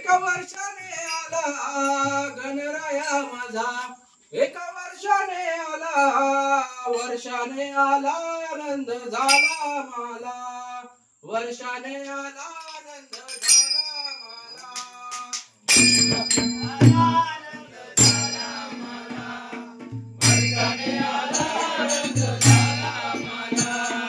एका वर्षाने आला गणराया माझा, एका वर्षाने आला आनंद झाला मला, वर्षाने आला आनंद झाला मला, आनंद झाला मला, वर्षाने आला आनंद झाला मला.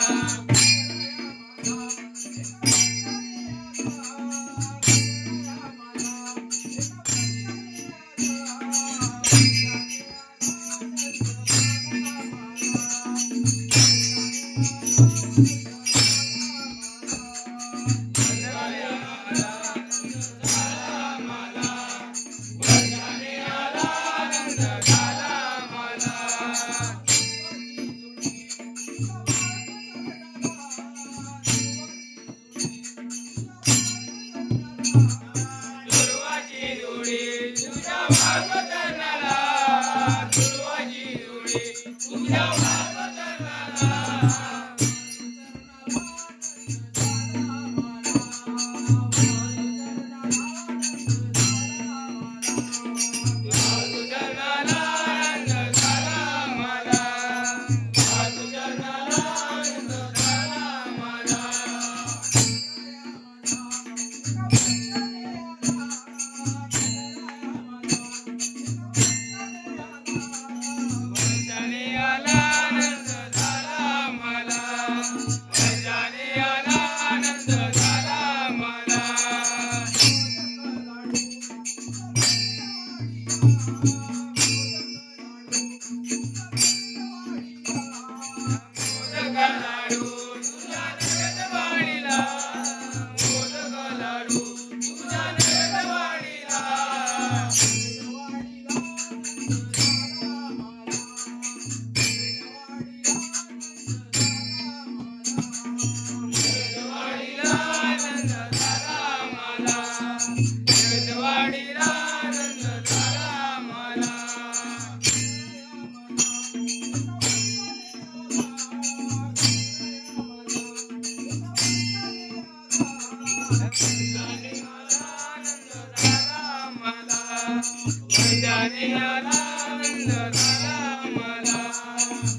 वर्षाने आला आनंद झाला मला.